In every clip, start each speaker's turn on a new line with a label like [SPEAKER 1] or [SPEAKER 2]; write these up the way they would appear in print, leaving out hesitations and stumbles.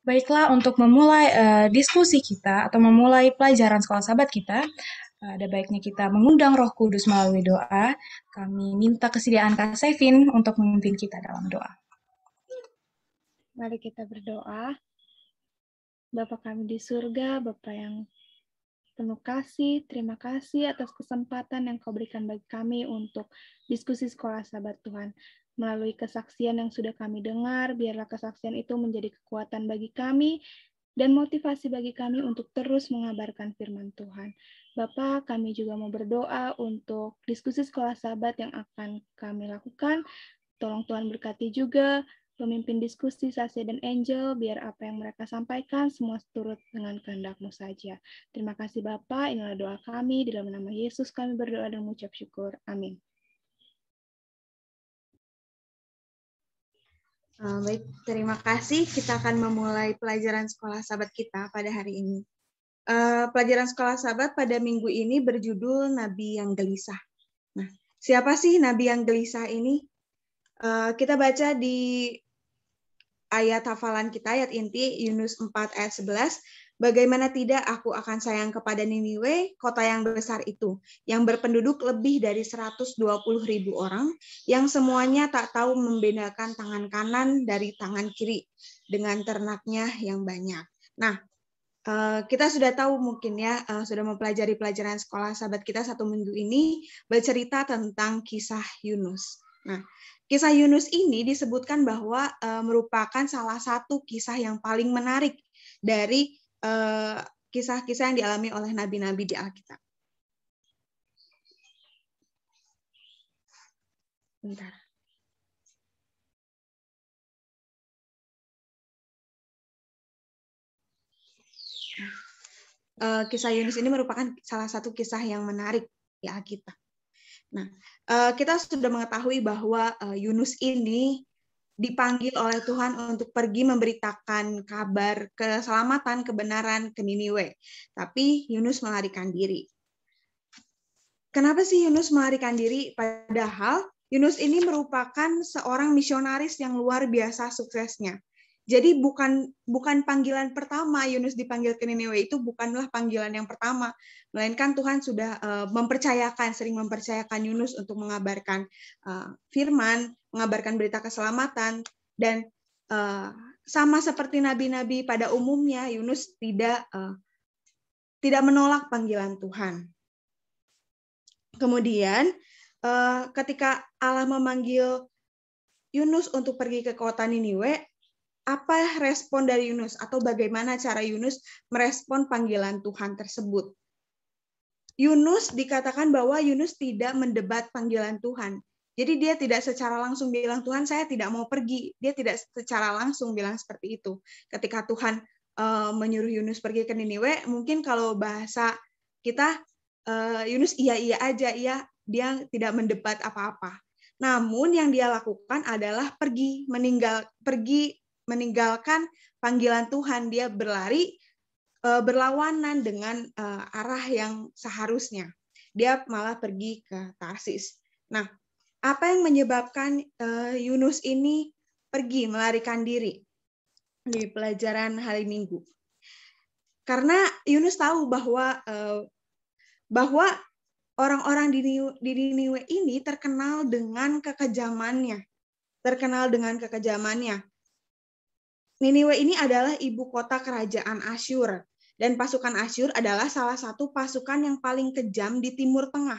[SPEAKER 1] Baiklah, untuk memulai diskusi kita atau memulai pelajaran sekolah sahabat kita, ada baiknya kita mengundang Roh Kudus melalui doa. Kami minta kesediaan Kak Sevin untuk memimpin kita dalam doa.
[SPEAKER 2] Mari kita berdoa. Bapa kami di surga, Bapa yang penuh kasih, terima kasih atas kesempatan yang Kau berikan bagi kami untuk diskusi sekolah sahabat Tuhan. Melalui kesaksian yang sudah kami dengar, biarlah kesaksian itu menjadi kekuatan bagi kami dan motivasi bagi kami untuk terus mengabarkan firman Tuhan. Bapak, kami juga mau berdoa untuk diskusi sekolah sahabat yang akan kami lakukan. Tolong Tuhan berkati juga pemimpin diskusi Sase dan Angel, biar apa yang mereka sampaikan semua turut dengan kehendak-Mu saja. Terima kasih Bapak, inilah doa kami, di dalam nama Yesus kami berdoa dan mengucap syukur. Amin.
[SPEAKER 3] Baik, terima kasih. Kita akan memulai pelajaran sekolah sahabat kita pada hari ini. Pelajaran sekolah sahabat pada minggu ini berjudul Nabi yang Gelisah. Nah, siapa sih Nabi yang gelisah ini? Kita baca di ayat hafalan kita, ayat inti Yunus 4 ayat 11. Bagaimana tidak aku akan sayang kepada Niniwe, kota yang besar itu, yang berpenduduk lebih dari 120.000 orang, yang semuanya tak tahu membedakan tangan kanan dari tangan kiri, dengan ternaknya yang banyak. Nah, kita sudah tahu mungkin ya, sudah mempelajari pelajaran sekolah sahabat kita 1 minggu ini, bercerita tentang kisah Yunus. Nah, kisah Yunus ini disebutkan bahwa merupakan salah satu kisah yang paling menarik dari kisah-kisah yang dialami oleh nabi-nabi di Alkitab. Bentar. Kisah Yunus ini merupakan salah satu kisah yang menarik di Alkitab. Nah, kita sudah mengetahui bahwa Yunus ini dipanggil oleh Tuhan untuk pergi memberitakan kabar keselamatan, kebenaran ke Niniwe. Tapi Yunus melarikan diri. Kenapa sih Yunus melarikan diri? Padahal Yunus ini merupakan seorang misionaris yang luar biasa suksesnya. Jadi bukan panggilan pertama Yunus dipanggil ke Niniwe, itu bukanlah panggilan yang pertama, melainkan Tuhan sudah sering mempercayakan Yunus untuk mengabarkan firman, mengabarkan berita keselamatan, dan sama seperti nabi-nabi pada umumnya, Yunus tidak menolak panggilan Tuhan. Kemudian ketika Allah memanggil Yunus untuk pergi ke kota Niniwe, apa respon dari Yunus atau bagaimana cara Yunus merespon panggilan Tuhan tersebut? Yunus dikatakan bahwa Yunus tidak mendebat panggilan Tuhan. Jadi dia tidak secara langsung bilang, Tuhan saya tidak mau pergi. Dia tidak secara langsung bilang seperti itu. Ketika Tuhan menyuruh Yunus pergi ke Niniwe, mungkin kalau bahasa kita, Yunus iya aja, dia tidak mendebat apa-apa. Namun yang dia lakukan adalah pergi meninggalkan panggilan Tuhan. Dia berlari berlawanan dengan arah yang seharusnya. Dia malah pergi ke Tarsis. Nah, apa yang menyebabkan Yunus ini pergi melarikan diri di pelajaran hari Minggu? Karena Yunus tahu bahwa orang-orang di Niniwe ini terkenal dengan kekejamannya. Niniwe ini adalah ibu kota kerajaan Asyur, dan pasukan Asyur adalah salah satu pasukan yang paling kejam di Timur Tengah.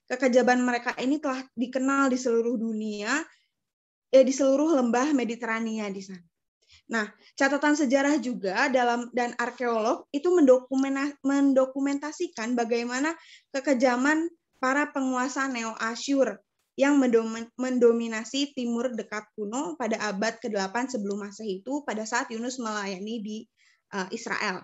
[SPEAKER 3] Kekejaman mereka ini telah dikenal di seluruh dunia, di seluruh lembah Mediterania di sana. Nah, catatan sejarah juga dan arkeolog itu mendokumentasikan bagaimana kekejaman para penguasa Neo-Asyur yang mendominasi timur dekat kuno pada abad ke-8 sebelum Masehi itu pada saat Yunus melayani di Israel.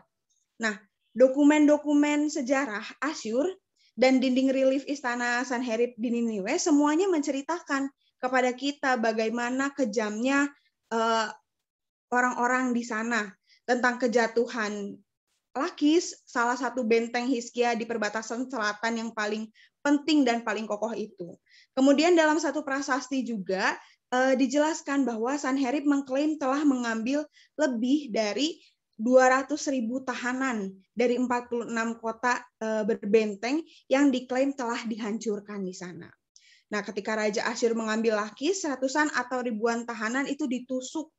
[SPEAKER 3] Nah, dokumen-dokumen sejarah Asyur dan dinding relief istana Sanherib di Niniwe semuanya menceritakan kepada kita bagaimana kejamnya orang-orang di sana, tentang kejatuhan Lakis, salah satu benteng Hizkia di perbatasan selatan yang paling penting dan paling kokoh itu. Kemudian dalam satu prasasti juga dijelaskan bahwa Sanherib mengklaim telah mengambil lebih dari 200.000 tahanan dari 46 kota berbenteng yang diklaim telah dihancurkan di sana. Nah, ketika Raja Asyur mengambil Lakis, ratusan atau ribuan tahanan itu ditusuk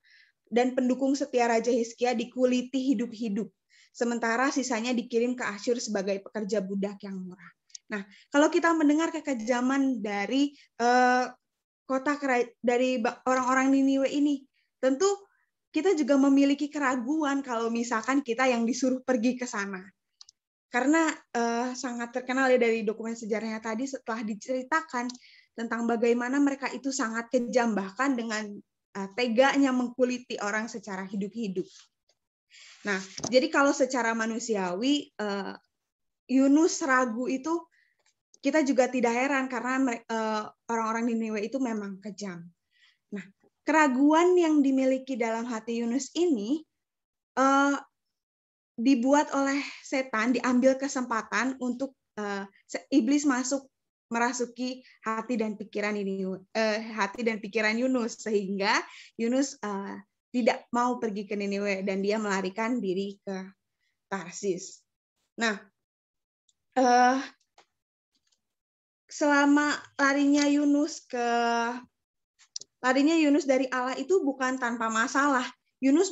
[SPEAKER 3] dan pendukung setia Raja Hizkia dikuliti hidup-hidup. Sementara sisanya dikirim ke Asyur sebagai pekerja budak yang murah. Nah, kalau kita mendengar kekejaman dari dari orang-orang Niniwe ini, tentu kita juga memiliki keraguan kalau misalkan kita yang disuruh pergi ke sana. Karena sangat terkenal ya dari dokumen sejarahnya tadi setelah diceritakan tentang bagaimana mereka itu sangat kejam, bahkan dengan teganya mengkuliti orang secara hidup-hidup. Nah, jadi kalau secara manusiawi, Yunus ragu itu kita juga tidak heran karena orang-orang Niniwe itu memang kejam. Nah, keraguan yang dimiliki dalam hati Yunus ini dibuat oleh setan, diambil kesempatan untuk iblis merasuki hati dan pikiran Yunus, sehingga Yunus tidak mau pergi ke Niniwe dan dia melarikan diri ke Tarsis. Nah, selama larinya Yunus dari Allah itu bukan tanpa masalah. Yunus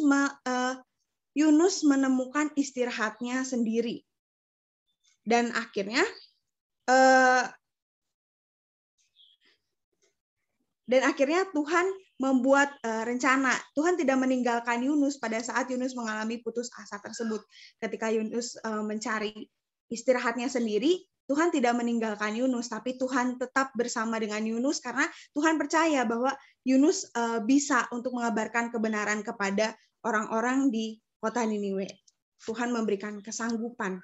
[SPEAKER 3] menemukan istirahatnya sendiri. Dan akhirnya Tuhan membuat rencana. Tuhan tidak meninggalkan Yunus pada saat Yunus mengalami putus asa tersebut. Ketika Yunus mencari istirahatnya sendiri, Tuhan tidak meninggalkan Yunus, tapi Tuhan tetap bersama dengan Yunus karena Tuhan percaya bahwa Yunus bisa untuk mengabarkan kebenaran kepada orang-orang di kota Niniwe. Tuhan memberikan kesanggupan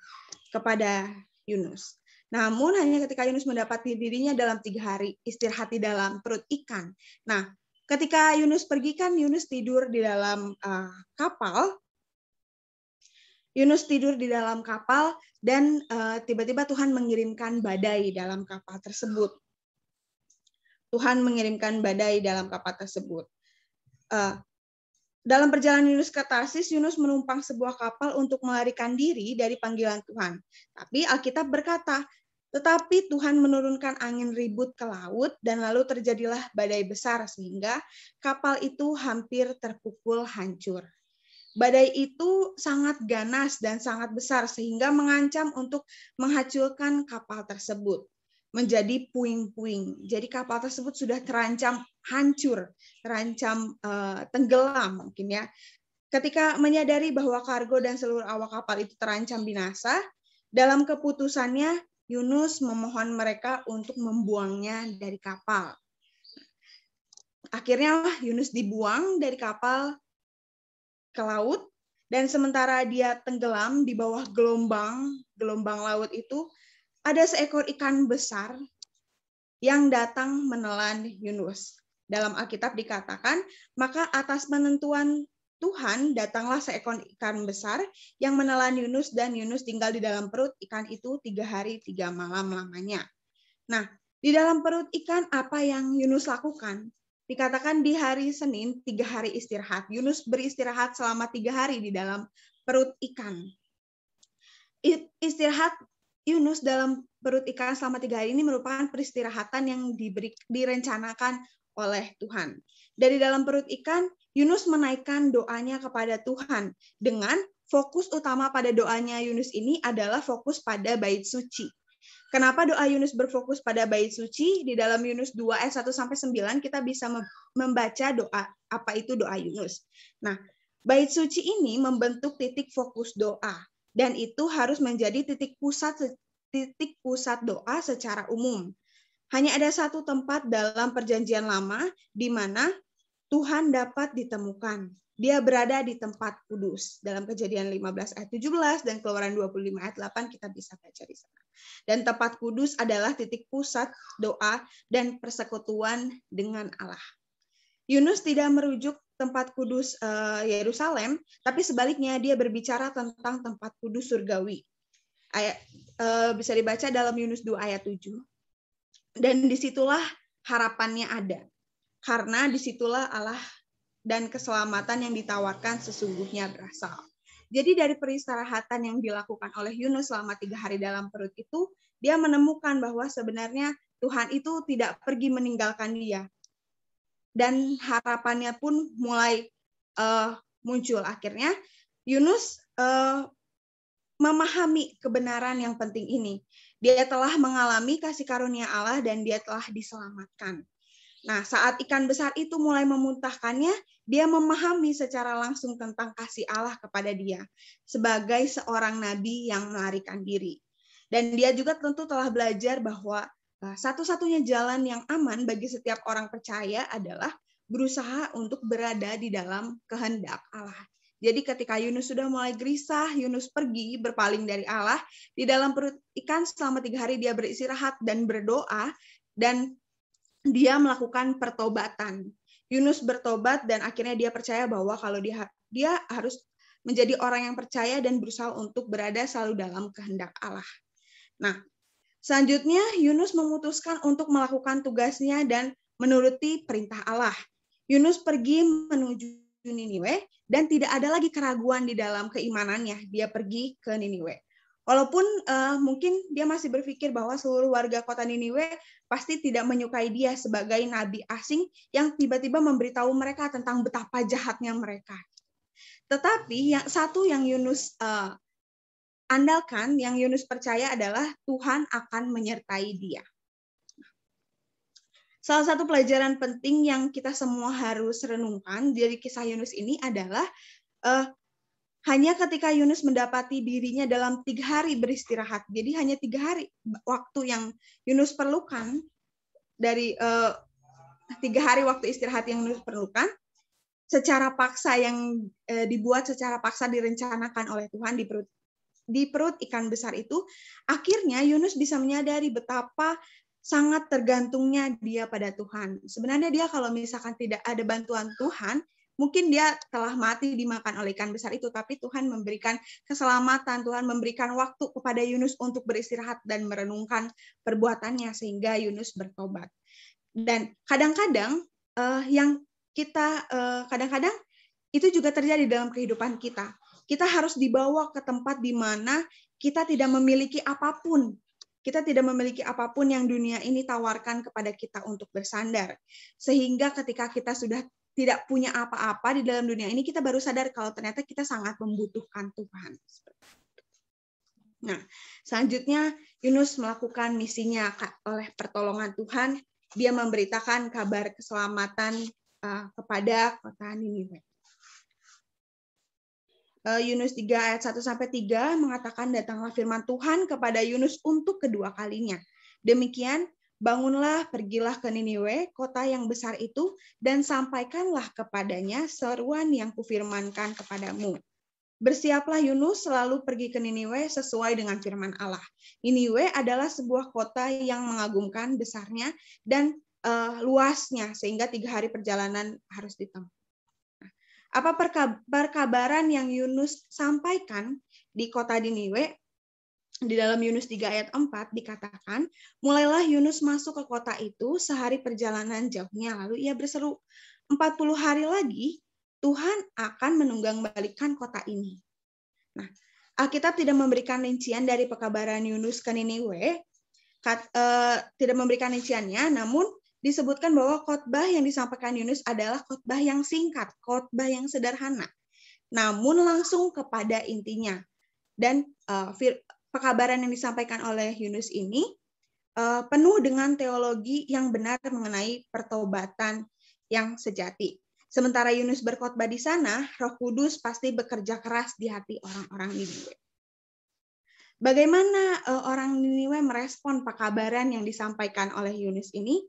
[SPEAKER 3] kepada Yunus. Namun hanya ketika Yunus mendapati dirinya dalam 3 hari istirahat di dalam perut ikan. Nah, ketika Yunus pergi kan Yunus tidur di dalam kapal. Yunus tidur di dalam kapal dan tiba-tiba Tuhan mengirimkan badai dalam kapal tersebut. Tuhan mengirimkan badai dalam kapal tersebut. Dalam perjalanan Yunus ke Tarsis, Yunus menumpang sebuah kapal untuk melarikan diri dari panggilan Tuhan. Tapi Alkitab berkata, tetapi Tuhan menurunkan angin ribut ke laut dan lalu terjadilah badai besar sehingga kapal itu hampir terpukul hancur. Badai itu sangat ganas dan sangat besar sehingga mengancam untuk menghancurkan kapal tersebut menjadi puing-puing. Jadi kapal tersebut sudah terancam hancur, terancam tenggelam mungkin ya. Ketika menyadari bahwa kargo dan seluruh awak kapal itu terancam binasa, dalam keputusannya Yunus memohon mereka untuk membuangnya dari kapal. Akhirnya Yunus dibuang dari kapal ke laut, dan sementara dia tenggelam di bawah gelombang laut itu, ada seekor ikan besar yang datang menelan Yunus. Dalam Alkitab dikatakan, maka atas penentuan Tuhan datanglah seekor ikan besar yang menelan Yunus dan Yunus tinggal di dalam perut ikan itu 3 hari 3 malam lamanya. Nah, di dalam perut ikan apa yang Yunus lakukan? Dikatakan di hari Senin 3 hari istirahat. Yunus beristirahat selama 3 hari di dalam perut ikan. Istirahat Yunus dalam perut ikan selama 3 hari ini merupakan peristirahatan yang direncanakan oleh Tuhan. Dari dalam perut ikan, Yunus menaikkan doanya kepada Tuhan dengan fokus utama pada doanya Yunus ini adalah fokus pada bait suci. Kenapa doa Yunus berfokus pada bait suci? Di dalam Yunus 2 ayat 1-9 kita bisa membaca doa apa itu doa Yunus. Nah, bait suci ini membentuk titik fokus doa dan itu harus menjadi titik pusat doa secara umum. Hanya ada satu tempat dalam perjanjian lama di mana Tuhan dapat ditemukan. Dia berada di tempat kudus. Dalam Kejadian 15 ayat 17 dan Keluaran 25 ayat 8 kita bisa baca di sana. Dan tempat kudus adalah titik pusat doa dan persekutuan dengan Allah. Yunus tidak merujuk tempat kudus Yerusalem, tapi sebaliknya dia berbicara tentang tempat kudus surgawi. Bisa dibaca dalam Yunus 2 ayat 7. Dan disitulah harapannya ada. karena disitulah Allah dan keselamatan yang ditawarkan sesungguhnya berasal. Jadi dari peristirahatan yang dilakukan oleh Yunus selama 3 hari dalam perut itu, dia menemukan bahwa sebenarnya Tuhan itu tidak pergi meninggalkan dia. Dan harapannya pun mulai muncul. Akhirnya Yunus memahami kebenaran yang penting ini. Dia telah mengalami kasih karunia Allah dan dia telah diselamatkan. Nah, saat ikan besar itu mulai memuntahkannya, dia memahami secara langsung tentang kasih Allah kepada dia sebagai seorang nabi yang melarikan diri. Dan dia juga tentu telah belajar bahwa satu-satunya jalan yang aman bagi setiap orang percaya adalah berusaha untuk berada di dalam kehendak Allah. Jadi ketika Yunus sudah mulai gelisah, Yunus pergi berpaling dari Allah. Di dalam perut ikan selama 3 hari dia beristirahat dan berdoa, dan dia melakukan pertobatan. Yunus bertobat dan akhirnya dia percaya bahwa kalau dia harus menjadi orang yang percaya dan berusaha untuk berada selalu dalam kehendak Allah. Nah, selanjutnya Yunus memutuskan untuk melakukan tugasnya dan menuruti perintah Allah. Yunus pergi menuju Niniwe dan tidak ada lagi keraguan di dalam keimanannya. Dia pergi ke Niniwe. Walaupun mungkin dia masih berpikir bahwa seluruh warga kota Niniwe pasti tidak menyukai dia sebagai nabi asing yang tiba-tiba memberitahu mereka tentang betapa jahatnya mereka. Tetapi satu yang Yunus andalkan, yang Yunus percaya adalah Tuhan akan menyertai dia. Salah satu pelajaran penting yang kita semua harus renungkan dari kisah Yunus ini adalah hanya ketika Yunus mendapati dirinya dalam 3 hari beristirahat. Jadi hanya 3 hari waktu yang Yunus perlukan dari 3 hari waktu istirahat yang Yunus perlukan secara paksa yang dibuat secara paksa direncanakan oleh Tuhan di perut ikan besar itu, akhirnya Yunus bisa menyadari betapa sangat tergantungnya dia pada Tuhan. Sebenarnya dia kalau misalkan tidak ada bantuan Tuhan, mungkin dia telah mati dimakan oleh ikan besar itu, tapi Tuhan memberikan keselamatan, Tuhan memberikan waktu kepada Yunus untuk beristirahat dan merenungkan perbuatannya sehingga Yunus bertobat. Dan kadang-kadang kadang-kadang itu juga terjadi dalam kehidupan kita. Kita harus dibawa ke tempat di mana kita tidak memiliki apapun. Kita tidak memiliki apapun yang dunia ini tawarkan kepada kita untuk bersandar. Sehingga ketika kita sudah tidak punya apa-apa di dalam dunia ini, kita baru sadar kalau ternyata kita sangat membutuhkan Tuhan. Nah, selanjutnya Yunus melakukan misinya oleh pertolongan Tuhan. Dia memberitakan kabar keselamatan kepada kota Niniwe. Yunus 3 ayat 1-3 mengatakan, datanglah firman Tuhan kepada Yunus untuk kedua kalinya. Demikian, bangunlah, pergilah ke Niniwe, kota yang besar itu, dan sampaikanlah kepadanya seruan yang kufirmankan kepadamu. Bersiaplah Yunus selalu pergi ke Niniwe sesuai dengan firman Allah. Niniwe adalah sebuah kota yang mengagumkan besarnya dan luasnya, sehingga 3 hari perjalanan harus ditempuh. Apa perkabaran yang Yunus sampaikan di kota Niniwe? Di dalam Yunus 3 ayat 4 dikatakan, mulailah Yunus masuk ke kota itu sehari perjalanan jauhnya, lalu ia berseru, 40 hari lagi Tuhan akan menunggang-balikan kota ini. Nah, Alkitab tidak memberikan rincian dari perkabaran Yunus ke Niniwe, tidak memberikan rinciannya, namun disebutkan bahwa khotbah yang disampaikan Yunus adalah khotbah yang singkat, khotbah yang sederhana, namun langsung kepada intinya. Dan perkabaran yang disampaikan oleh Yunus ini penuh dengan teologi yang benar mengenai pertobatan yang sejati. Sementara Yunus berkhotbah di sana, Roh Kudus pasti bekerja keras di hati orang-orang Niniwe. Bagaimana orang Niniwe merespon perkabaran yang disampaikan oleh Yunus ini?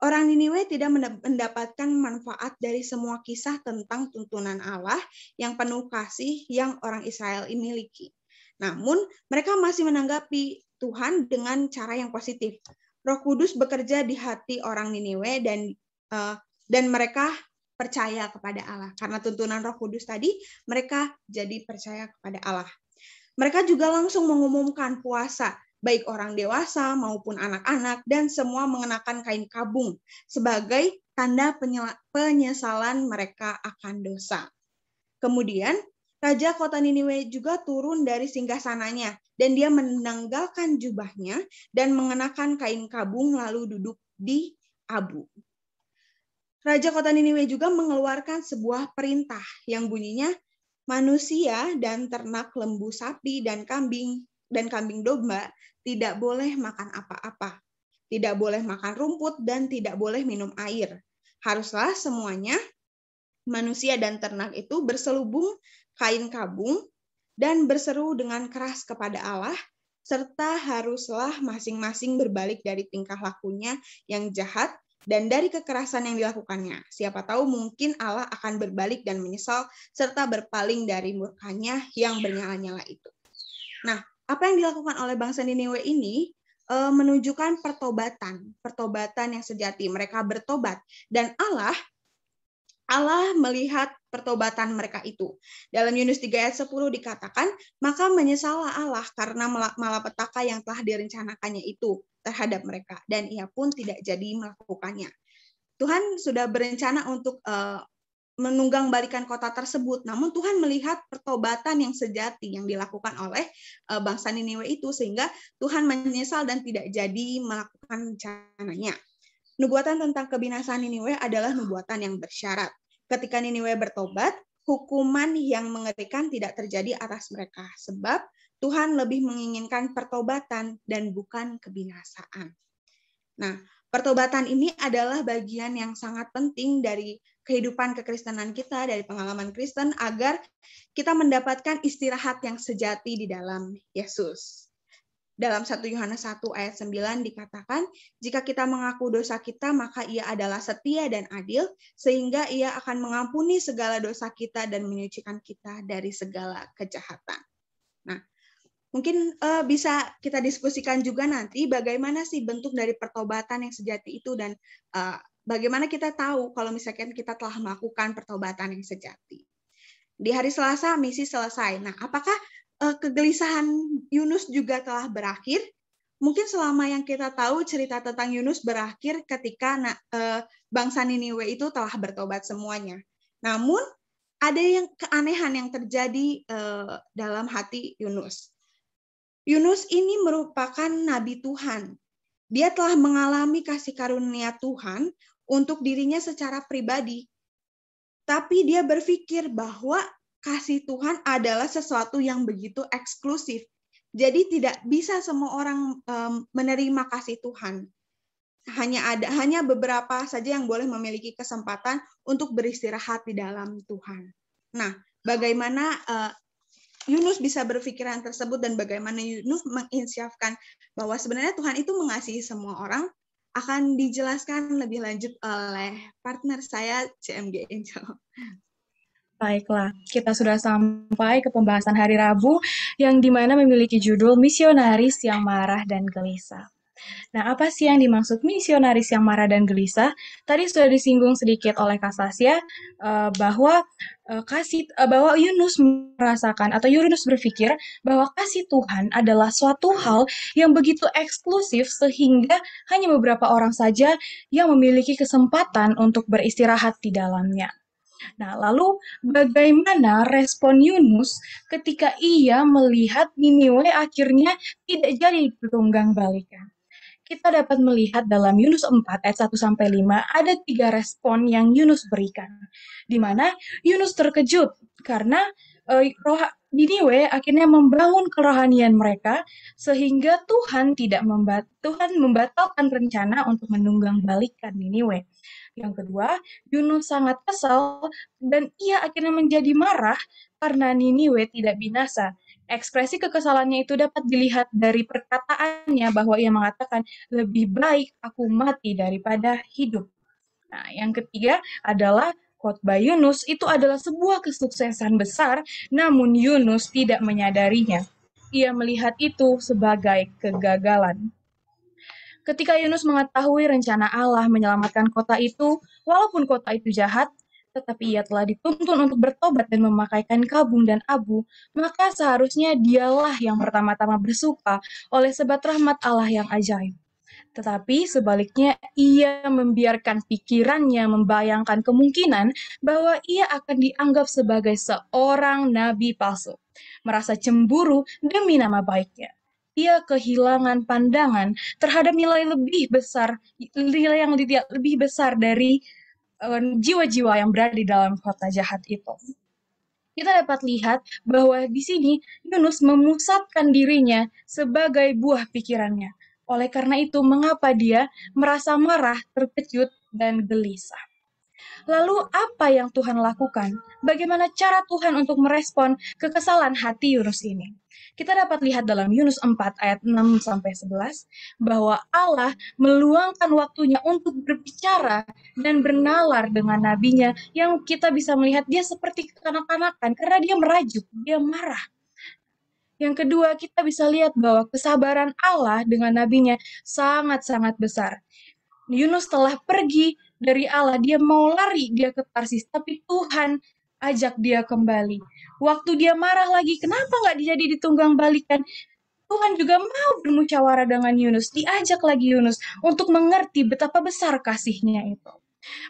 [SPEAKER 3] Orang Niniwe tidak mendapatkan manfaat dari semua kisah tentang tuntunan Allah yang penuh kasih yang orang Israel miliki. Namun, mereka masih menanggapi Tuhan dengan cara yang positif. Roh Kudus bekerja di hati orang Niniwe dan mereka percaya kepada Allah. Karena tuntunan Roh Kudus tadi, mereka jadi percaya kepada Allah. Mereka juga langsung mengumumkan puasa baik orang dewasa maupun anak-anak, dan semua mengenakan kain kabung sebagai tanda penyesalan mereka akan dosa. Kemudian, Raja kota Niniwe juga turun dari singgasananya, dan dia menanggalkan jubahnya dan mengenakan kain kabung lalu duduk di abu. Raja kota Niniwe juga mengeluarkan sebuah perintah yang bunyinya, manusia dan ternak lembu sapi dan kambing domba tidak boleh makan apa-apa, tidak boleh makan rumput dan tidak boleh minum air. Haruslah semuanya manusia dan ternak itu berselubung kain kabung dan berseru dengan keras kepada Allah, serta haruslah masing-masing berbalik dari tingkah lakunya yang jahat dan dari kekerasan yang dilakukannya. Siapa tahu mungkin Allah akan berbalik dan menyesal serta berpaling dari murkanya yang bernyala-nyala itu. Nah, apa yang dilakukan oleh bangsa Niniwe ini menunjukkan pertobatan yang sejati. Mereka bertobat dan Allah melihat pertobatan mereka itu. Dalam Yunus 3 ayat 10 dikatakan, maka menyesallah Allah karena malapetaka yang telah direncanakannya itu terhadap mereka, dan ia pun tidak jadi melakukannya. Tuhan sudah berencana untuk menunggang balikan kota tersebut, namun Tuhan melihat pertobatan yang sejati yang dilakukan oleh bangsa Niniwe itu, sehingga Tuhan menyesal dan tidak jadi melakukan rencananya. Nubuatan tentang kebinasaan Niniwe adalah nubuatan yang bersyarat. Ketika Niniwe bertobat, hukuman yang mengerikan tidak terjadi atas mereka, sebab Tuhan lebih menginginkan pertobatan dan bukan kebinasaan. Nah, pertobatan ini adalah bagian yang sangat penting dari kehidupan kekristenan kita, dari pengalaman Kristen, agar kita mendapatkan istirahat yang sejati di dalam Yesus. Dalam 1 Yohanes 1 ayat 9 dikatakan, jika kita mengaku dosa kita, maka ia adalah setia dan adil, sehingga ia akan mengampuni segala dosa kita dan menyucikan kita dari segala kejahatan. Nah, mungkin bisa kita diskusikan juga nanti bagaimana sih bentuk dari pertobatan yang sejati itu, dan bagaimana kita tahu kalau misalkan kita telah melakukan pertobatan yang sejati. Di hari Selasa misi selesai. Nah, apakah kegelisahan Yunus juga telah berakhir? Mungkin selama yang kita tahu cerita tentang Yunus berakhir ketika bangsa Niniwe itu telah bertobat semuanya. Namun ada yang keanehan yang terjadi dalam hati Yunus. Yunus ini merupakan nabi Tuhan. Dia telah mengalami kasih karunia Tuhan untuk dirinya secara pribadi. Tapi dia berpikir bahwa kasih Tuhan adalah sesuatu yang begitu eksklusif. Jadi tidak bisa semua orang menerima kasih Tuhan. Hanya beberapa saja yang boleh memiliki kesempatan untuk beristirahat di dalam Tuhan. Nah, bagaimana Yunus bisa berpikiran tersebut dan bagaimana Yunus menginsyafkan bahwa sebenarnya Tuhan itu mengasihi semua orang, akan dijelaskan lebih lanjut oleh partner saya, CMG Angel.
[SPEAKER 1] Baiklah, kita sudah sampai ke pembahasan hari Rabu yang dimana memiliki judul Misionaris yang Marah dan Gelisah. Nah, apa sih yang dimaksud misionaris yang marah dan gelisah? Tadi sudah disinggung sedikit oleh Kak Sasya bahwa bahwa Yunus merasakan atau Yunus berpikir bahwa kasih Tuhan adalah suatu hal yang begitu eksklusif sehingga hanya beberapa orang saja yang memiliki kesempatan untuk beristirahat di dalamnya. Nah, lalu bagaimana respon Yunus ketika ia melihat Niniwe akhirnya tidak jadi ditunggang balikan? Kita dapat melihat dalam Yunus 4 ayat 1-5 ada 3 respon yang Yunus berikan. Di mana Yunus terkejut karena Niniwe akhirnya membangun kerohanian mereka sehingga Tuhan membatalkan rencana untuk menunggang balikan Niniwe. Yang kedua, Yunus sangat kesal dan ia akhirnya menjadi marah karena Niniwe tidak binasa. Ekspresi kekesalannya itu dapat dilihat dari perkataannya bahwa ia mengatakan, lebih baik aku mati daripada hidup. Nah, yang ketiga adalah khotbah Yunus itu adalah sebuah kesuksesan besar, namun Yunus tidak menyadarinya. Ia melihat itu sebagai kegagalan. Ketika Yunus mengetahui rencana Allah menyelamatkan kota itu, walaupun kota itu jahat, tetapi ia telah dituntun untuk bertobat dan memakaikan kabung dan abu, maka seharusnya dialah yang pertama-tama bersuka oleh sebab rahmat Allah yang ajaib. Tetapi sebaliknya, ia membiarkan pikirannya membayangkan kemungkinan bahwa ia akan dianggap sebagai seorang nabi palsu, merasa cemburu demi nama baiknya. Ia kehilangan pandangan terhadap nilai yang lebih besar dari jiwa-jiwa yang berada di dalam kota jahat itu. Kita dapat lihat bahwa di sini Yunus memusatkan dirinya sebagai buah pikirannya. Oleh karena itu, mengapa dia merasa marah, terkejut, dan gelisah? Lalu apa yang Tuhan lakukan? Bagaimana cara Tuhan untuk merespon kekesalan hati Yunus ini? Kita dapat lihat dalam Yunus 4 ayat 6-11 bahwa Allah meluangkan waktunya untuk berbicara dan bernalar dengan nabinya yang kita bisa melihat dia seperti kekanak-kanakan karena dia merajuk, dia marah. Yang kedua, kita bisa lihat bahwa kesabaran Allah dengan nabinya sangat-sangat besar. Yunus telah pergi dari Allah, dia mau lari, dia ke Tarsis, tapi Tuhan ajak dia kembali. Waktu dia marah lagi, kenapa nggak jadi ditunggang balikan? Tuhan juga mau bermusyawarah dengan Yunus, diajak lagi Yunus untuk mengerti betapa besar kasihnya itu.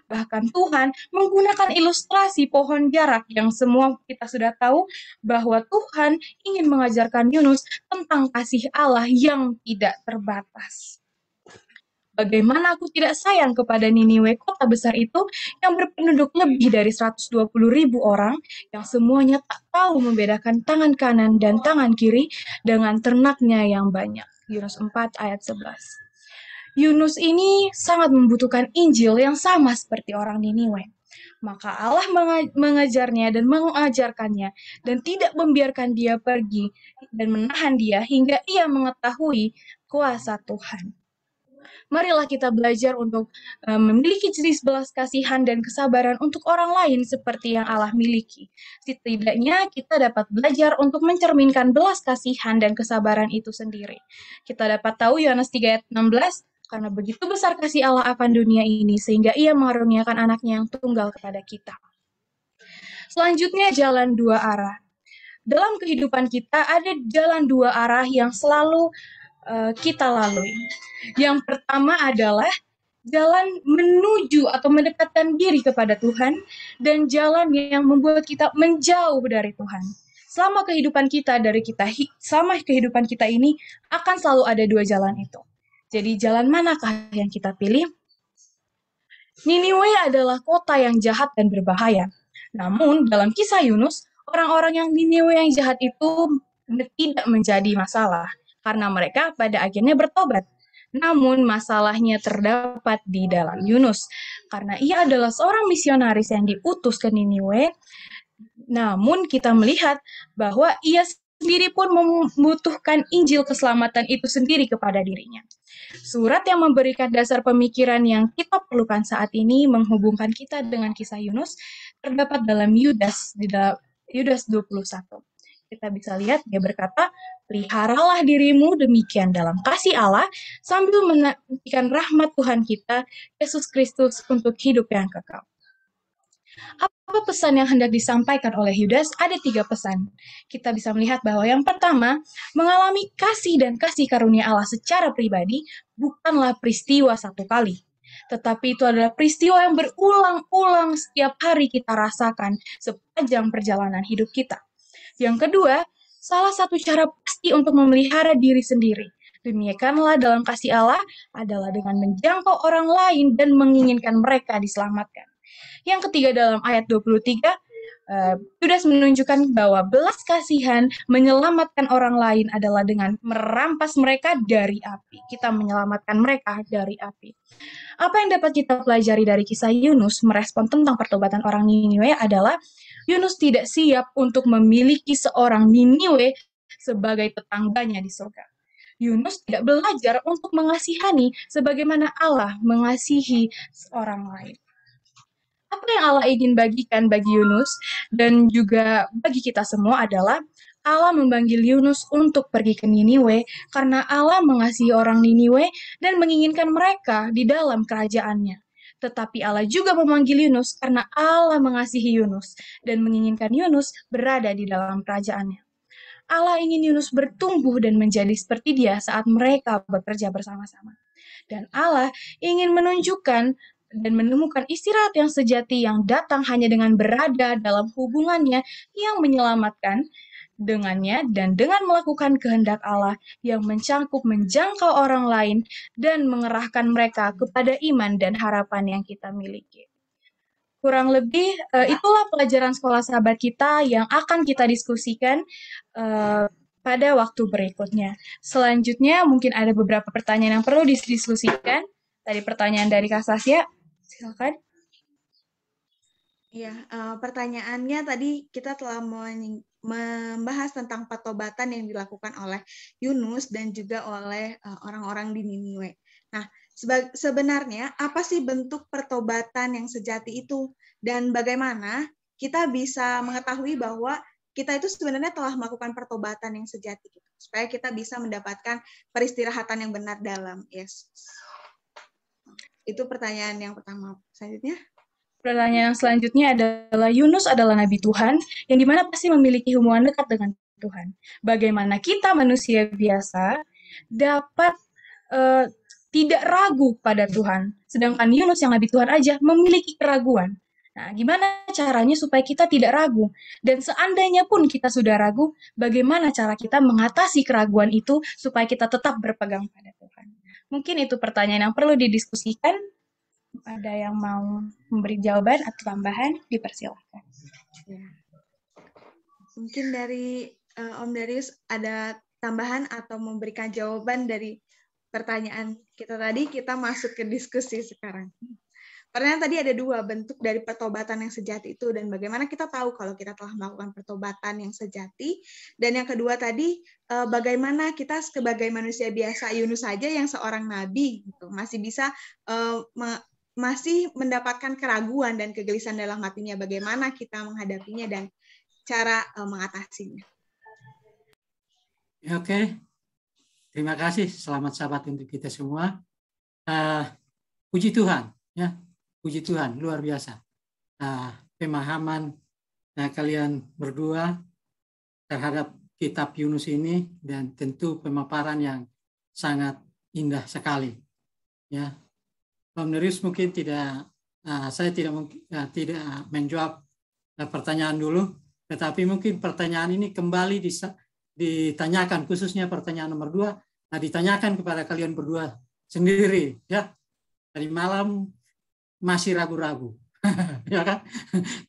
[SPEAKER 1] Bahkan Tuhan menggunakan ilustrasi pohon jarak yang semua kita sudah tahu bahwa Tuhan ingin mengajarkan Yunus tentang kasih Allah yang tidak terbatas. Bagaimana aku tidak sayang kepada Niniwe, kota besar itu yang berpenduduk lebih dari 120.000 orang, yang semuanya tak tahu membedakan tangan kanan dan tangan kiri dengan ternaknya yang banyak. Yunus 4 ayat 11. Yunus ini sangat membutuhkan Injil yang sama seperti orang Niniwe. Maka Allah mengajarnya dan mengajarkannya dan tidak membiarkan dia pergi dan menahan dia hingga ia mengetahui kuasa Tuhan. Marilah kita belajar untuk memiliki jenis belas kasihan dan kesabaran untuk orang lain seperti yang Allah miliki. Setidaknya kita dapat belajar untuk mencerminkan belas kasihan dan kesabaran itu sendiri. Kita dapat tahu Yohanes 3 ayat 16, karena begitu besar kasih Allah akan dunia ini, sehingga ia mengaruniakan anaknya yang tunggal kepada kita. Selanjutnya, jalan dua arah. Dalam kehidupan kita ada jalan dua arah yang selalu kita lalui. Yang pertama adalah jalan menuju atau mendekatkan diri kepada Tuhan dan jalan yang membuat kita menjauh dari Tuhan. Selama kehidupan kita ini akan selalu ada dua jalan itu. Jadi jalan manakah yang kita pilih? Niniwe adalah kota yang jahat dan berbahaya. Namun dalam kisah Yunus, orang-orang yang Niniwe yang jahat itu tidak menjadi masalah karena mereka pada akhirnya bertobat. Namun masalahnya terdapat di dalam Yunus, karena ia adalah seorang misionaris yang diutus ke Niniwe. Namun kita melihat bahwa ia sendiri pun membutuhkan Injil keselamatan itu sendiri kepada dirinya. Surat yang memberikan dasar pemikiran yang kita perlukan saat ini menghubungkan kita dengan kisah Yunus terdapat dalam Yudas 21. Kita bisa lihat dia berkata, peliharalah dirimu demikian dalam kasih Allah sambil menantikan rahmat Tuhan kita, Yesus Kristus, untuk hidup yang kekal. Apa pesan yang hendak disampaikan oleh Yudas? Ada 3 pesan. Kita bisa melihat bahwa yang pertama, mengalami kasih dan kasih karunia Allah secara pribadi bukanlah peristiwa satu kali. Tetapi itu adalah peristiwa yang berulang-ulang setiap hari kita rasakan sepanjang perjalanan hidup kita. Yang kedua, salah satu cara pasti untuk memelihara diri sendiri. Demikianlah dalam kasih Allah adalah dengan menjangkau orang lain dan menginginkan mereka diselamatkan. Yang ketiga dalam ayat 23, Yudas menunjukkan bahwa belas kasihan menyelamatkan orang lain adalah dengan merampas mereka dari api. Kita menyelamatkan mereka dari api. Apa yang dapat kita pelajari dari kisah Yunus merespon tentang pertobatan orang Niniwe adalah Yunus tidak siap untuk memiliki seorang Niniwe sebagai tetangganya di surga. Yunus tidak belajar untuk mengasihani sebagaimana Allah mengasihi seorang lain. Apa yang Allah ingin bagikan bagi Yunus dan juga bagi kita semua adalah Allah memanggil Yunus untuk pergi ke Niniwe karena Allah mengasihi orang Niniwe dan menginginkan mereka di dalam kerajaannya. Tetapi Allah juga memanggil Yunus karena Allah mengasihi Yunus dan menginginkan Yunus berada di dalam kerajaannya. Allah ingin Yunus bertumbuh dan menjadi seperti dia saat mereka bekerja bersama-sama. Dan Allah ingin menunjukkan dan menemukan istirahat yang sejati yang datang hanya dengan berada dalam hubungannya yang menyelamatkan dengannya dan dengan melakukan kehendak Allah yang menjangkau orang lain dan mengerahkan mereka kepada iman dan harapan yang kita miliki. Kurang lebih itulah pelajaran sekolah sahabat kita yang akan kita diskusikan pada waktu berikutnya. Selanjutnya mungkin ada beberapa pertanyaan yang perlu didiskusikan. Tadi pertanyaan dari Kak Sasya, silakan.
[SPEAKER 3] Ya, pertanyaannya tadi kita telah membahas tentang pertobatan yang dilakukan oleh Yunus dan juga oleh orang-orang di Niniwe. Nah, sebenarnya apa sih bentuk pertobatan yang sejati itu dan bagaimana kita bisa mengetahui bahwa kita itu sebenarnya telah melakukan pertobatan yang sejati gitu, supaya kita bisa mendapatkan peristirahatan yang benar dalam Yesus. Itu pertanyaan yang pertama. Selanjutnya.
[SPEAKER 1] Pertanyaan selanjutnya adalah Yunus adalah nabi Tuhan yang dimana pasti memiliki hubungan dekat dengan Tuhan. Bagaimana kita manusia biasa dapat tidak ragu pada Tuhan, sedangkan Yunus yang nabi Tuhan aja memiliki keraguan. Nah, gimana caranya supaya kita tidak ragu? Dan seandainya pun kita sudah ragu, bagaimana cara kita mengatasi keraguan itu supaya kita tetap berpegang pada Tuhan? Mungkin itu pertanyaan yang perlu didiskusikan. Ada yang mau memberi jawaban atau tambahan, dipersilakan.
[SPEAKER 3] Ya. Mungkin dari Om Darius ada tambahan atau memberikan jawaban dari pertanyaan kita tadi, kita masuk ke diskusi sekarang. Pertanyaan tadi ada dua, bentuk dari pertobatan yang sejati itu dan bagaimana kita tahu kalau kita telah melakukan pertobatan yang sejati. Dan yang kedua tadi, bagaimana kita sebagai manusia biasa, Yunus saja yang seorang nabi, gitu, masih bisa masih mendapatkan keraguan dan kegelisahan dalam hatinya, bagaimana kita menghadapinya dan cara mengatasinya.
[SPEAKER 4] Oke. Terima kasih, selamat sahabat untuk kita semua. Puji Tuhan, ya, puji Tuhan, luar biasa. Pemahaman kalian berdua terhadap kitab Yunus ini dan tentu pemaparan yang sangat indah sekali. Ya, Om Darius mungkin saya tidak menjawab pertanyaan dulu, tetapi mungkin pertanyaan ini kembali ditanyakan, khususnya pertanyaan nomor 2, ditanyakan kepada kalian berdua sendiri, ya. Tadi malam masih ragu-ragu, ya kan?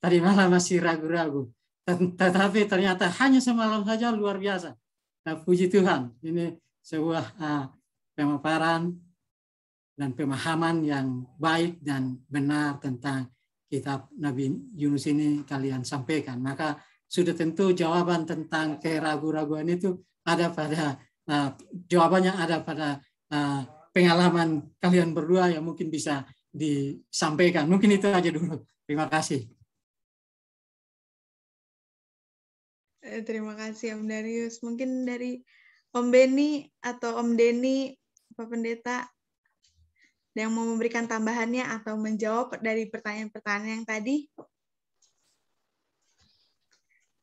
[SPEAKER 4] Tadi malam masih ragu-ragu, tetapi ternyata hanya semalam saja luar biasa. Nah, puji Tuhan, ini sebuah pemaparan dan pemahaman yang baik dan benar tentang kitab Nabi Yunus ini kalian sampaikan. Maka sudah tentu jawaban tentang keraguan-raguan itu ada pada jawabannya ada pada pengalaman kalian berdua yang mungkin bisa disampaikan. Mungkin itu aja dulu. Terima kasih.
[SPEAKER 3] Terima kasih Om Darius. Mungkin dari Om Beni atau Om Deni, Pak Pendeta, yang mau memberikan tambahannya atau menjawab dari pertanyaan-pertanyaan yang tadi,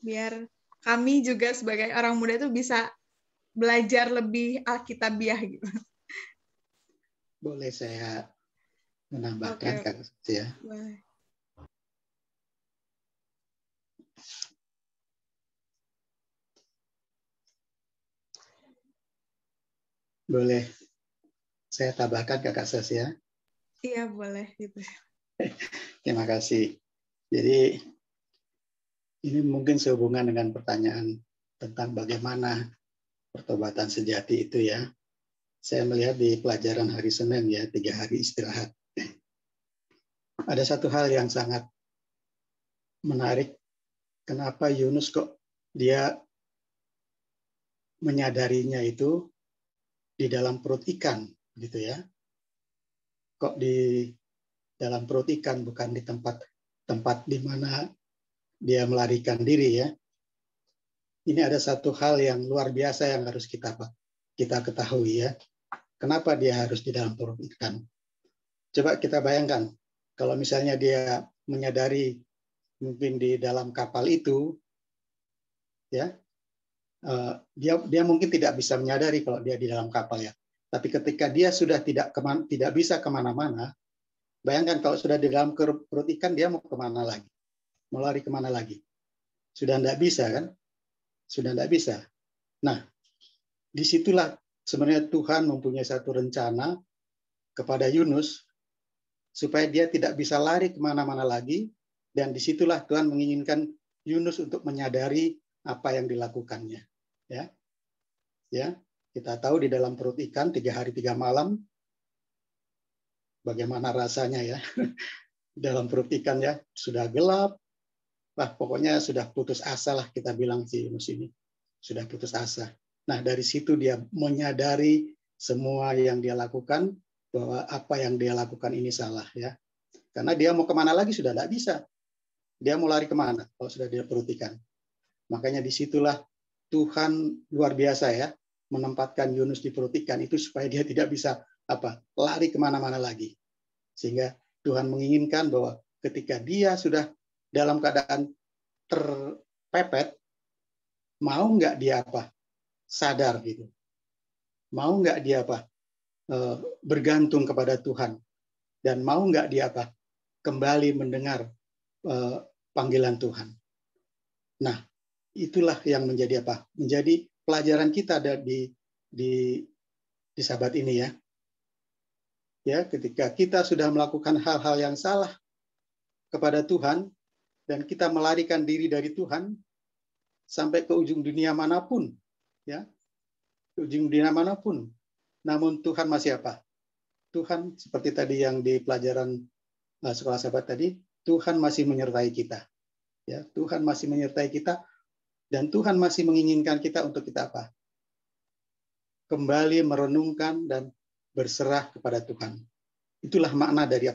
[SPEAKER 3] biar kami juga sebagai orang muda itu bisa belajar lebih alkitabiah gitu.
[SPEAKER 5] Boleh saya menambahkan, Kak ya?
[SPEAKER 3] Boleh.
[SPEAKER 5] Boleh saya tambahkan, Kakak Sasya?
[SPEAKER 3] Iya, boleh gitu.
[SPEAKER 5] Terima kasih. Jadi ini mungkin sehubungan dengan pertanyaan tentang bagaimana pertobatan sejati itu ya. Saya melihat di pelajaran hari Senin ya, 3 hari istirahat. Ada satu hal yang sangat menarik. Kenapa Yunus kok dia menyadarinya itu di dalam perut ikan gitu ya. Kok di dalam perut ikan bukan di tempat di mana dia melarikan diri ya. Ini ada satu hal yang luar biasa yang harus kita ketahui ya. Kenapa dia harus di dalam perut ikan? Coba kita bayangkan, Kalau misalnya dia menyadari mungkin di dalam kapal itu, ya, dia mungkin tidak bisa menyadari kalau dia di dalam kapal ya. Tapi ketika dia sudah tidak bisa kemana-mana, bayangkan kalau sudah di dalam perut ikan, dia mau kemana lagi? Mau lari kemana lagi? Sudah tidak bisa kan? Sudah tidak bisa. Nah, disitulah sebenarnya Tuhan mempunyai satu rencana kepada Yunus supaya dia tidak bisa lari kemana-mana lagi, dan disitulah Tuhan menginginkan Yunus untuk menyadari apa yang dilakukannya. Ya, kita tahu di dalam perut ikan 3 hari 3 malam, bagaimana rasanya ya, dalam perut ikan ya, sudah gelap, pokoknya sudah putus asa lah kita bilang si Yunus ini, sudah putus asa. Nah, dari situ dia menyadari semua yang dia lakukan, bahwa apa yang dia lakukan ini salah ya. Karena dia mau kemana lagi sudah tidak bisa. Dia mau lari kemana kalau sudah dia perut ikan. Makanya disitulah Tuhan luar biasa ya, menempatkan Yunus di perut ikan itu supaya dia tidak bisa lari kemana-mana lagi. Sehingga Tuhan menginginkan bahwa ketika dia sudah dalam keadaan terpepet, mau nggak dia sadar gitu. Mau nggak dia bergantung kepada Tuhan, dan mau nggak dia kembali mendengar panggilan Tuhan. Nah, itulah yang menjadi menjadi pelajaran kita di Sabat ini ya. Ya, ketika kita sudah melakukan hal-hal yang salah kepada Tuhan dan kita melarikan diri dari Tuhan sampai ke ujung dunia manapun, ya, ke ujung dunia manapun. Namun Tuhan masih Tuhan seperti tadi yang di pelajaran sekolah Sabat tadi, Tuhan masih menyertai kita. Ya, Tuhan masih menyertai kita, dan Tuhan masih menginginkan kita untuk kita kembali merenungkan dan berserah kepada Tuhan. Itulah makna dari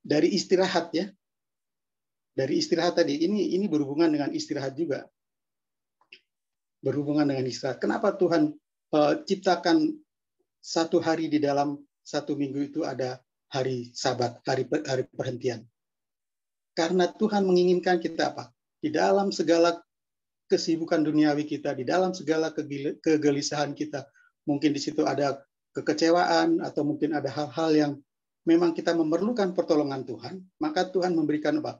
[SPEAKER 5] dari istirahat ya. Dari istirahat tadi, ini berhubungan dengan istirahat juga. Berhubungan dengan istirahat. Kenapa Tuhan ciptakan 1 hari di dalam 1 minggu itu ada hari Sabat, hari perhentian? Karena Tuhan menginginkan kita di dalam segala kesibukan duniawi kita, di dalam segala kegelisahan kita, mungkin di situ ada kekecewaan atau mungkin ada hal-hal yang memang kita memerlukan pertolongan Tuhan, maka Tuhan memberikan 1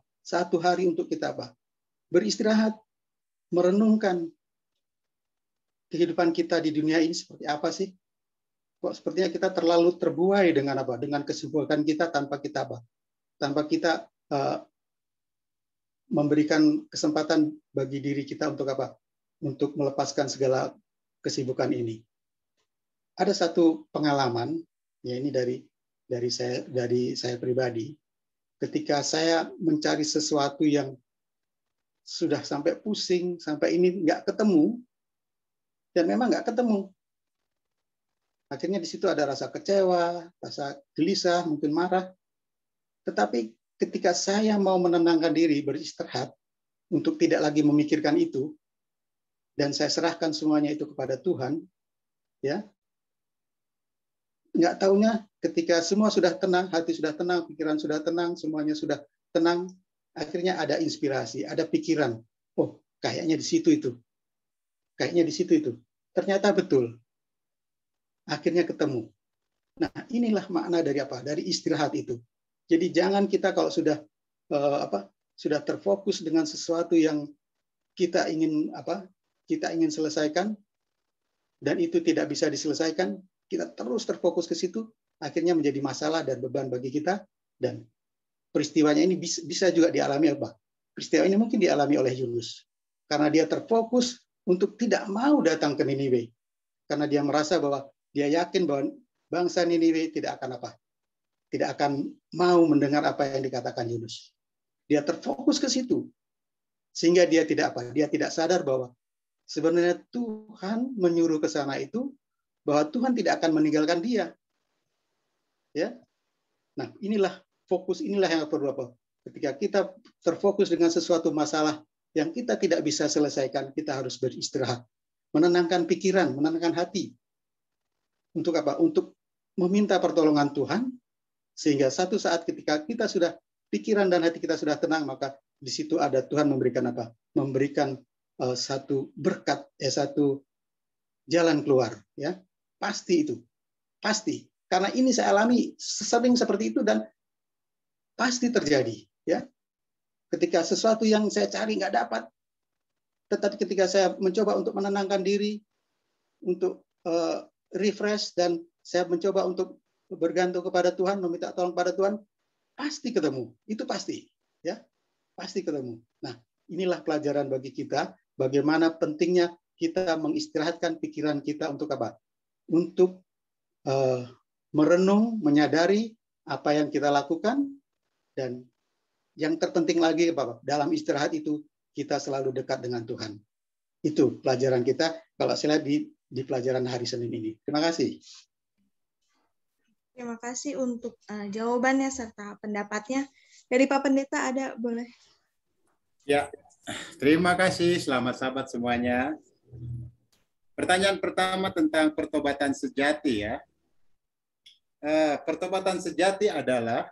[SPEAKER 5] hari untuk kita beristirahat, merenungkan kehidupan kita di dunia ini seperti apa sih? Kok sepertinya kita terlalu terbuai dengan dengan kesibukan kita tanpa kita memberikan kesempatan bagi diri kita untuk untuk melepaskan segala kesibukan ini. Ada satu pengalaman, ya ini dari saya pribadi, ketika saya mencari sesuatu yang sudah sampai pusing, sampai ini nggak ketemu, dan memang nggak ketemu. Akhirnya di situ ada rasa kecewa, rasa gelisah, mungkin marah. Tetapi ketika saya mau menenangkan diri, beristirahat, untuk tidak lagi memikirkan itu, dan saya serahkan semuanya itu kepada Tuhan, ya, nggak taunya ketika semua sudah tenang, hati sudah tenang, pikiran sudah tenang, semuanya sudah tenang, akhirnya ada inspirasi, ada pikiran, oh kayaknya di situ itu, kayaknya di situ itu, ternyata betul, akhirnya ketemu. Nah, inilah makna dari dari istirahat itu. Jadi jangan kita kalau sudah sudah terfokus dengan sesuatu yang kita ingin selesaikan dan itu tidak bisa diselesaikan, kita terus terfokus ke situ, akhirnya menjadi masalah dan beban bagi kita, dan peristiwanya ini bisa juga dialami peristiwa ini mungkin dialami oleh Yunus karena dia terfokus untuk tidak mau datang ke Niniwe karena dia merasa bahwa dia yakin bahwa bangsa Niniwe tidak akan mau mendengar apa yang dikatakan Yunus. Dia terfokus ke situ sehingga dia tidak sadar bahwa sebenarnya Tuhan menyuruh ke sana itu bahwa Tuhan tidak akan meninggalkan dia. Ya. Nah, inilah yang perlu ketika kita terfokus dengan sesuatu masalah yang kita tidak bisa selesaikan, kita harus beristirahat, menenangkan pikiran, menenangkan hati. Untuk Untuk meminta pertolongan Tuhan, sehingga satu saat ketika kita sudah pikiran dan hati kita sudah tenang, maka di situ ada Tuhan memberikan apa? Memberikan satu berkat, satu jalan keluar, ya. Pasti itu. Pasti. Karena ini saya alami sering seperti itu dan pasti terjadi, ya. Ketika sesuatu yang saya cari nggak dapat, tetapi ketika saya mencoba untuk menenangkan diri, untuk refresh, dan saya mencoba untuk bergantung kepada Tuhan, meminta tolong pada Tuhan, pasti ketemu. Itu pasti, ya. Pasti ketemu. Nah, inilah pelajaran bagi kita, bagaimana pentingnya kita mengistirahatkan pikiran kita untuk apa? Untuk merenung, menyadari apa yang kita lakukan, dan yang terpenting lagi, Bapak, dalam istirahat itu kita selalu dekat dengan Tuhan. Itu pelajaran kita kalau saya lihat di pelajaran hari Senin ini. Terima kasih.
[SPEAKER 3] Terima kasih untuk jawabannya serta pendapatnya. Dari Pak Pendeta ada, boleh?
[SPEAKER 6] Ya, terima kasih. Selamat sahabat semuanya. Pertanyaan pertama tentang pertobatan sejati, ya. Pertobatan sejati adalah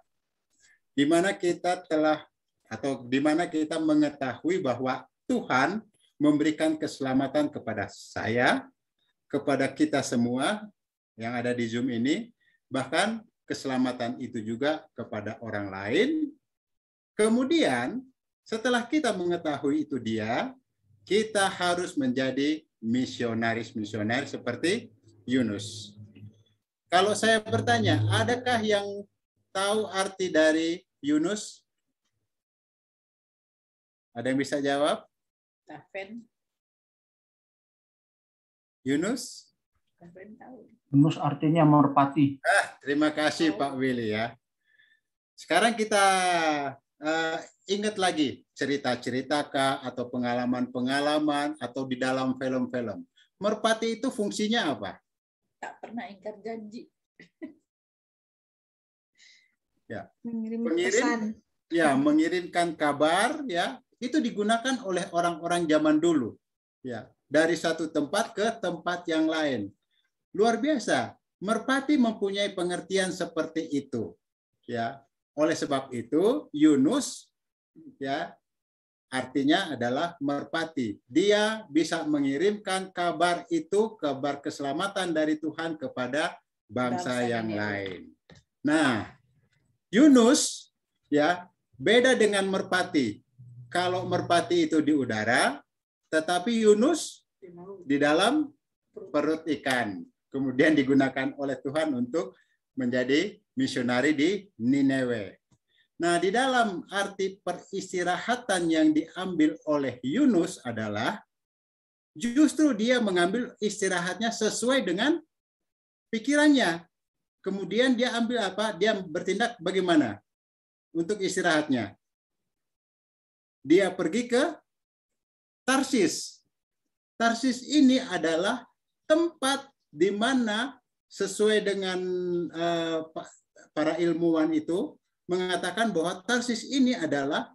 [SPEAKER 6] di mana kita telah atau di mana kita mengetahui bahwa Tuhan memberikan keselamatan kepada saya, kepada kita semua yang ada di Zoom ini, bahkan keselamatan itu juga kepada orang lain. Kemudian setelah kita mengetahui itu kita harus menjadi misionaris-misionaris seperti Yunus. Kalau saya bertanya, adakah yang tahu arti dari Yunus? Ada yang bisa jawab? Yunus?
[SPEAKER 7] Yunus artinya merpati.
[SPEAKER 6] Terima kasih Pak Willy, ya. Sekarang kita ingat lagi cerita-cerita kah atau pengalaman-pengalaman atau di dalam film-film. Merpati itu fungsinya apa?
[SPEAKER 8] Tak pernah ingkar janji.
[SPEAKER 6] Ya.
[SPEAKER 3] Mengirim pesan.
[SPEAKER 6] Ya, mengirimkan kabar, ya. Itu digunakan oleh orang-orang zaman dulu, ya, dari satu tempat ke tempat yang lain. Luar biasa. Merpati mempunyai pengertian seperti itu, ya. Oleh sebab itu Yunus, ya, artinya adalah merpati. Dia bisa mengirimkan kabar itu, kabar keselamatan dari Tuhan kepada bangsa yang lain. Nah, Yunus, ya, beda dengan merpati. Kalau merpati itu di udara, tetapi Yunus di dalam perut ikan. Kemudian digunakan oleh Tuhan untuk menjadi misionari di Nineveh. Nah, di dalam arti peristirahatan yang diambil oleh Yunus adalah justru dia mengambil istirahatnya sesuai dengan pikirannya. Kemudian dia ambil apa? Dia bertindak bagaimana untuk istirahatnya? Dia pergi ke Tarsis. Tarsis ini adalah tempat di mana sesuai dengan para ilmuwan itu mengatakan bahwa Tarsis ini adalah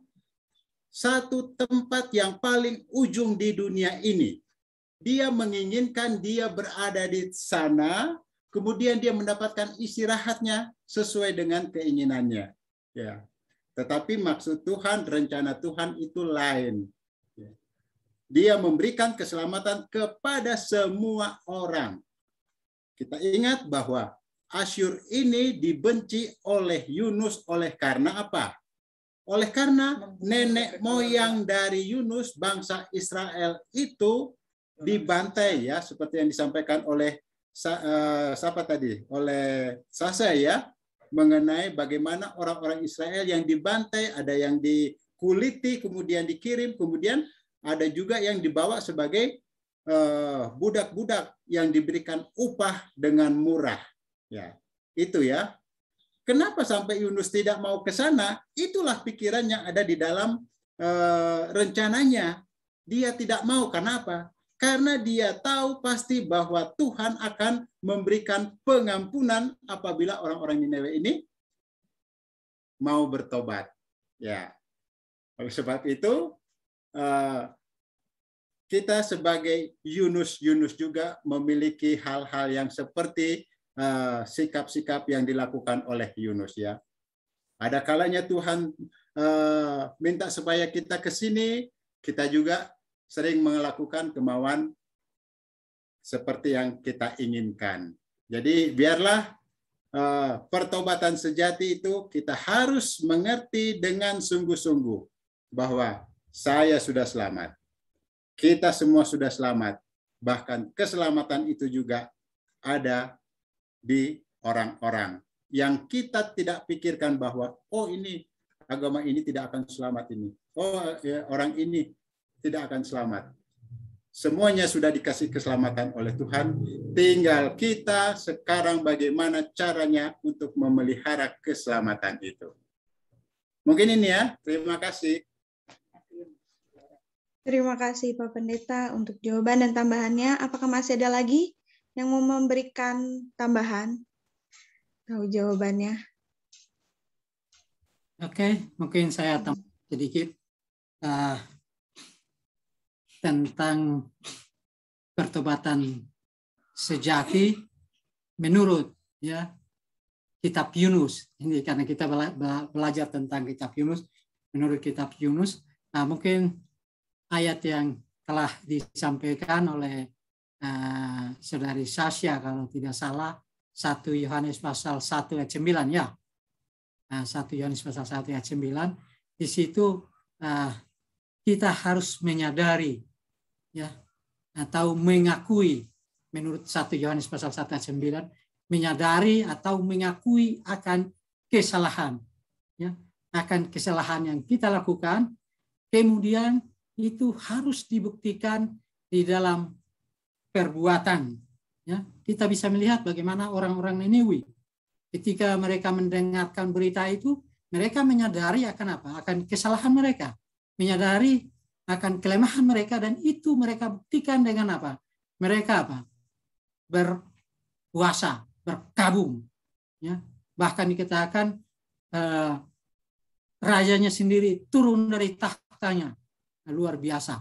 [SPEAKER 6] satu tempat yang paling ujung di dunia ini. Dia menginginkan dia berada di sana, kemudian dia mendapatkan istirahatnya sesuai dengan keinginannya. Ya. Tetapi maksud Tuhan, rencana Tuhan itu lain. Dia memberikan keselamatan kepada semua orang. Kita ingat bahwa Asyur ini dibenci oleh Yunus oleh karena apa? Oleh karena nenek moyang dari Yunus, bangsa Israel itu dibantai, ya, seperti yang disampaikan oleh siapa tadi? Oleh Sasa, ya, mengenai bagaimana orang-orang Israel yang dibantai, ada yang dikuliti, kemudian dikirim, kemudian ada juga yang dibawa sebagai budak-budak yang diberikan upah dengan murah. Ya, itu ya. Kenapa sampai Yunus tidak mau ke sana? Itulah pikiran yang ada di dalam rencananya. Dia tidak mau. Karena apa? Karena dia tahu pasti bahwa Tuhan akan memberikan pengampunan apabila orang-orang Nineveh ini mau bertobat. Ya. Oleh sebab itu, kita sebagai Yunus juga memiliki hal-hal yang seperti sikap-sikap yang dilakukan oleh Yunus, ya. Ada kalanya Tuhan minta supaya kita ke sini, kita juga sering melakukan kemauan seperti yang kita inginkan. Jadi biarlah pertobatan sejati itu kita harus mengerti dengan sungguh-sungguh bahwa saya sudah selamat. Kita semua sudah selamat. Bahkan keselamatan itu juga ada di orang-orang yang kita tidak pikirkan bahwa ini agama ini tidak akan selamat ini. Orang ini tidak akan selamat. Semuanya sudah dikasih keselamatan oleh Tuhan. Tinggal kita sekarang bagaimana caranya untuk memelihara keselamatan itu. Mungkin ini ya. Terima kasih.
[SPEAKER 3] Terima kasih Pak Pendeta untuk jawaban dan tambahannya. Apakah masih ada lagi yang mau memberikan tambahan? Tahu jawabannya.
[SPEAKER 4] Oke, mungkin saya tambah sedikit tentang pertobatan sejati menurut kitab Yunus. Ini karena kita belajar tentang kitab Yunus, menurut kitab Yunus. Mungkin ayat yang telah disampaikan oleh Saudari Sasha kalau tidak salah, 1 Yohanes pasal 1 ayat 9 ya. 1 Yohanes pasal 1 ayat 9. Di situ kita harus menyadari atau mengakui menurut 1 Yohanes pasal 1 ayat 9, menyadari atau mengakui akan kesalahan. Akan kesalahan yang kita lakukan, kemudian itu harus dibuktikan di dalam perbuatan. Kita bisa melihat bagaimana orang-orang Niniwi ketika mereka mendengarkan berita itu, mereka menyadari akan apa? Akan kesalahan mereka, menyadari akan kelemahan mereka, dan itu mereka buktikan dengan apa? Mereka apa? Berpuasa, berkabung. Bahkan dikatakan rajanya sendiri turun dari tahtanya, luar biasa.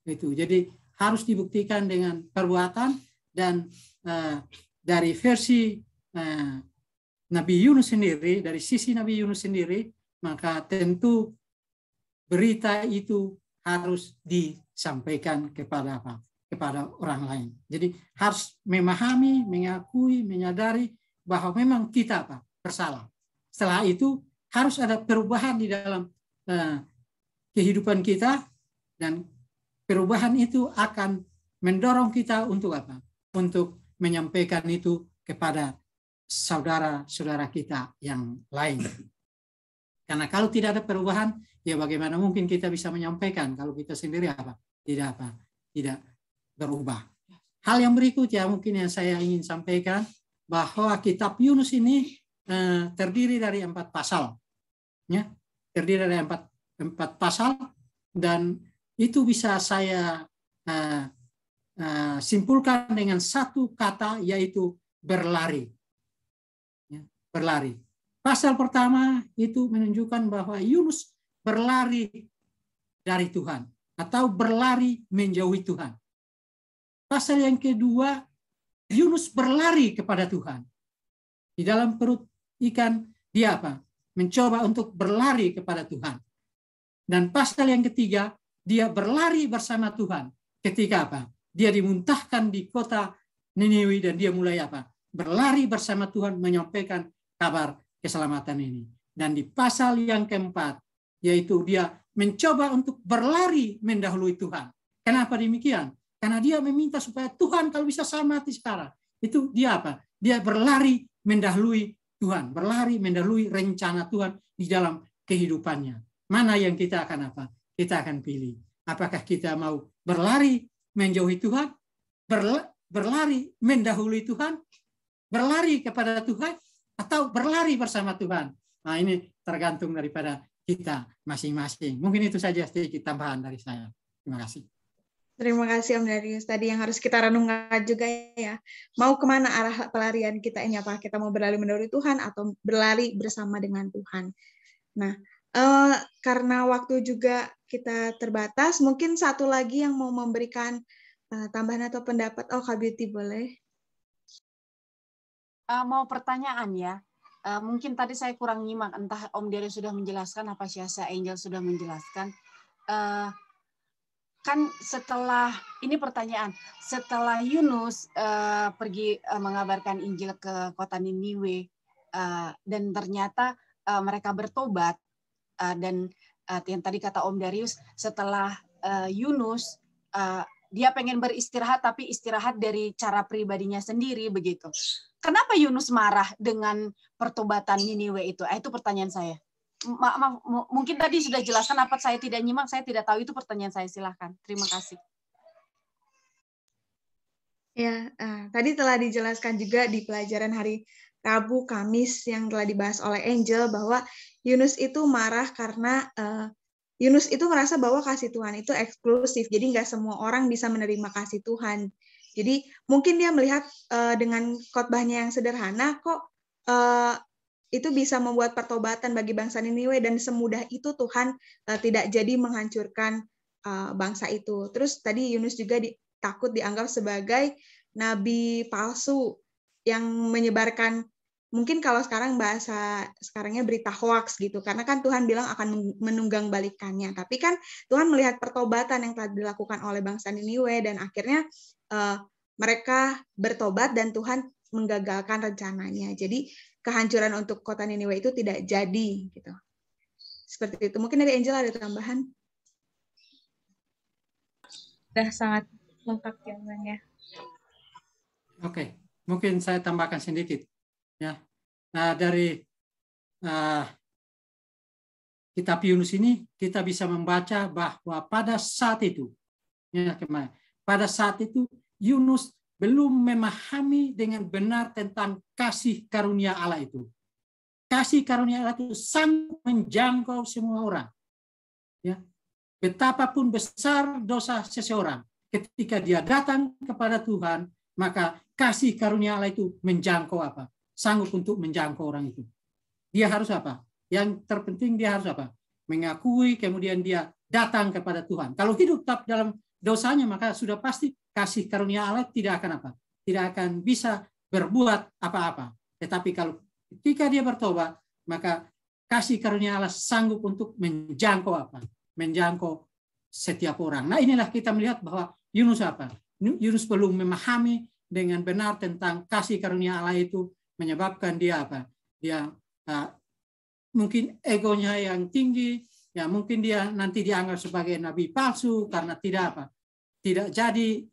[SPEAKER 4] Itu. Jadi harus dibuktikan dengan perbuatan, dan dari versi Nabi Yunus sendiri, dari sisi Nabi Yunus sendiri, maka tentu berita itu harus disampaikan kepada apa? Kepada orang lain. Jadi harus memahami, mengakui, menyadari bahwa memang kita apa? Bersalah. Setelah itu harus ada perubahan di dalam kehidupan kita, dan perubahan itu akan mendorong kita untuk apa? Untuk menyampaikan itu kepada saudara-saudara kita yang lain. Karena kalau tidak ada perubahan, ya bagaimana mungkin kita bisa menyampaikan kalau kita sendiri apa? Tidak berubah. Hal yang berikutnya mungkin yang saya ingin sampaikan, bahwa kitab Yunus ini terdiri dari 4 pasal. Terdiri dari 4 pasal, dan itu bisa saya simpulkan dengan satu kata, yaitu berlari. Berlari. Pasal pertama itu menunjukkan bahwa Yunus berlari dari Tuhan atau berlari menjauhi Tuhan. Pasal yang kedua, Yunus berlari kepada Tuhan. Di dalam perut ikan dia apa? Mencoba untuk berlari kepada Tuhan. Dan pasal yang ketiga, dia berlari bersama Tuhan. Ketika apa? Dia dimuntahkan di kota Niniwi, dan dia mulai apa? Berlari bersama Tuhan menyampaikan kabar keselamatan ini. Dan di pasal yang keempat, yaitu dia mencoba untuk berlari mendahului Tuhan. Kenapa demikian? Karena dia meminta supaya Tuhan kalau bisa selamat sekarang. Itu dia apa? Dia berlari mendahului Tuhan. Berlari mendahului rencana Tuhan di dalam kehidupannya. Mana yang kita akan apa? Kita akan pilih. Apakah kita mau berlari menjauhi Tuhan? Berlari mendahului Tuhan? Berlari kepada Tuhan? Atau berlari bersama Tuhan? Nah, ini tergantung daripada kita masing-masing. Mungkin itu saja sedikit tambahan dari saya. Terima kasih.
[SPEAKER 3] Terima kasih Om Darius. Tadi yang harus kita renungkan juga ya. Mau kemana arah pelarian kita ini? Apa kita mau berlari mendahului Tuhan atau berlari bersama dengan Tuhan? Nah, karena waktu juga kita terbatas, mungkin satu lagi yang mau memberikan tambahan atau pendapat. Oh, Kak Beauty boleh.
[SPEAKER 9] Mau pertanyaan ya. mungkin tadi saya kurang nyimak, entah Om Dery sudah menjelaskan apa Syahsa Angel sudah menjelaskan. Kan setelah, ini pertanyaan, setelah Yunus pergi mengabarkan Injil ke kota Niniwe, dan ternyata mereka bertobat, dan yang tadi kata Om Darius, setelah Yunus, dia pengen beristirahat, tapi istirahat dari cara pribadinya sendiri, begitu. Kenapa Yunus marah dengan pertobatan Niniwe itu? Itu pertanyaan saya. Mungkin tadi sudah jelaskan, apa saya tidak nyimak, saya tidak tahu, itu pertanyaan saya. Silahkan. Terima kasih.
[SPEAKER 3] Ya, tadi telah dijelaskan juga di pelajaran hari Rabu, Kamis yang telah dibahas oleh Angel, bahwa Yunus itu marah karena Yunus itu merasa bahwa kasih Tuhan itu eksklusif, jadi nggak semua orang bisa menerima kasih Tuhan. Jadi mungkin dia melihat dengan khotbahnya yang sederhana, kok itu bisa membuat pertobatan bagi bangsa Niniwe, dan semudah itu Tuhan tidak jadi menghancurkan bangsa itu. Terus tadi Yunus juga takut dianggap sebagai nabi palsu yang menyebarkan, mungkin kalau sekarang bahasa sekarangnya berita hoax gitu, karena kan Tuhan bilang akan menunggang balikannya. Tapi kan Tuhan melihat pertobatan yang telah dilakukan oleh bangsa Niniwe, dan akhirnya mereka bertobat dan Tuhan menggagalkan rencananya. Jadi kehancuran untuk kota Niniwe itu tidak jadi gitu. Seperti itu. Mungkin dari Angel ada tambahan?
[SPEAKER 1] Sudah sangat lengkap jawabannya.
[SPEAKER 4] Oke, mungkin saya tambahkan sedikit. Ya, nah, dari kitab Yunus ini kita bisa membaca bahwa pada saat itu, ya, pada saat itu Yunus belum memahami dengan benar tentang kasih karunia Allah itu. Kasih karunia Allah itu sangat menjangkau semua orang. Ya, betapapun besar dosa seseorang, ketika dia datang kepada Tuhan, maka kasih karunia Allah itu menjangkau apa? Sanggup untuk menjangkau orang itu. Dia harus apa? Yang terpenting dia harus apa? Mengakui, kemudian dia datang kepada Tuhan. Kalau hidup tetap dalam dosanya, maka sudah pasti kasih karunia Allah tidak akan apa? Tidak akan bisa berbuat apa-apa. Tetapi kalau ketika dia bertobat, maka kasih karunia Allah sanggup untuk menjangkau apa? Menjangkau setiap orang. Nah, inilah kita melihat bahwa Yunus apa? Yunus belum memahami dengan benar tentang kasih karunia Allah itu, menyebabkan dia apa? Dia mungkin egonya yang tinggi, ya mungkin dia nanti dianggap sebagai nabi palsu karena tidak apa? Tidak jadi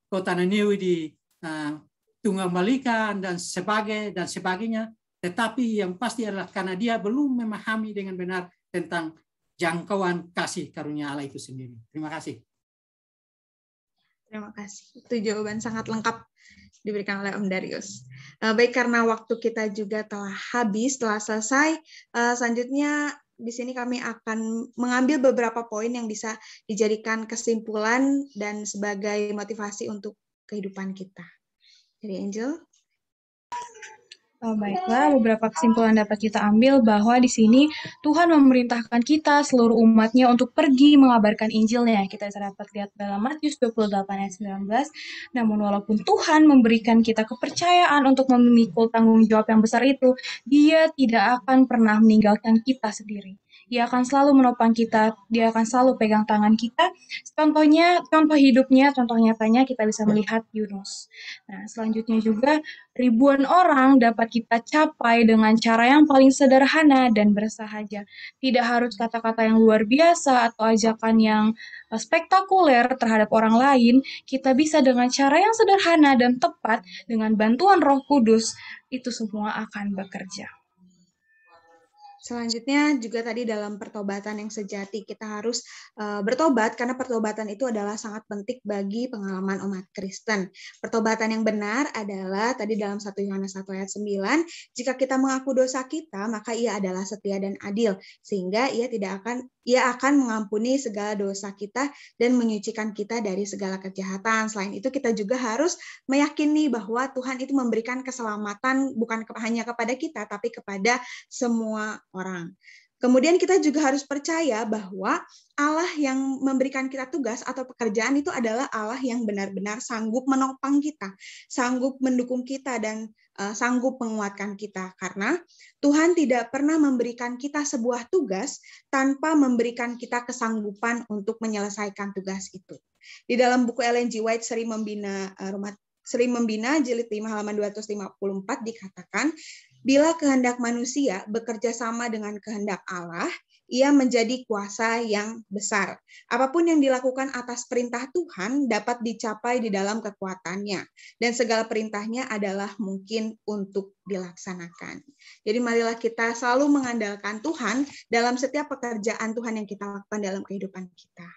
[SPEAKER 4] kota Niniwe ditunggangbalikan dan sebagainya. Tetapi yang pasti adalah karena dia belum memahami dengan benar tentang jangkauan kasih karunia Allah itu sendiri. Terima kasih.
[SPEAKER 3] Terima kasih. Itu jawaban sangat lengkap diberikan oleh Om Darius. Baik, karena waktu kita juga telah habis, telah selesai, selanjutnya di sini kami akan mengambil beberapa poin yang bisa dijadikan kesimpulan dan sebagai motivasi untuk kehidupan kita. Dari Angel.
[SPEAKER 1] Baiklah, beberapa kesimpulan dapat kita ambil bahwa di sini Tuhan memerintahkan kita seluruh umatnya untuk pergi mengabarkan Injilnya. Kita bisa dapat lihat dalam Matius 28 ayat 19. Namun walaupun Tuhan memberikan kita kepercayaan untuk memikul tanggung jawab yang besar itu, Dia tidak akan pernah meninggalkan kita sendiri. Dia akan selalu menopang kita, dia akan selalu pegang tangan kita. Contohnya, contoh hidupnya, contoh nyatanya kita bisa melihat Yunus. Nah, selanjutnya juga ribuan orang dapat kita capai dengan cara yang paling sederhana dan bersahaja. Tidak harus kata-kata yang luar biasa atau ajakan yang spektakuler terhadap orang lain. Kita bisa dengan cara yang sederhana dan tepat, dengan bantuan Roh Kudus, itu semua akan bekerja.
[SPEAKER 3] Selanjutnya juga tadi dalam pertobatan yang sejati kita harus bertobat, karena pertobatan itu adalah sangat penting bagi pengalaman umat Kristen. Pertobatan yang benar adalah tadi dalam 1 Yohanes 1 ayat 9, jika kita mengaku dosa kita, maka Ia adalah setia dan adil, sehingga Ia akan mengampuni segala dosa kita dan menyucikan kita dari segala kejahatan. Selain itu kita juga harus meyakini bahwa Tuhan itu memberikan keselamatan bukan hanya kepada kita, tapi kepada semua orang. Kemudian kita juga harus percaya bahwa Allah yang memberikan kita tugas atau pekerjaan itu adalah Allah yang benar-benar sanggup menopang kita, sanggup mendukung kita, dan sanggup menguatkan kita. Karena Tuhan tidak pernah memberikan kita sebuah tugas tanpa memberikan kita kesanggupan untuk menyelesaikan tugas itu. Di dalam buku Ellen G. White, Seri Membina, jilid 5 halaman 254 dikatakan, bila kehendak manusia bekerja sama dengan kehendak Allah, ia menjadi kuasa yang besar. Apapun yang dilakukan atas perintah Tuhan dapat dicapai di dalam kekuatannya, dan segala perintahnya adalah mungkin untuk dilaksanakan. Jadi marilah kita selalu mengandalkan Tuhan dalam setiap pekerjaan Tuhan yang kita lakukan dalam kehidupan kita.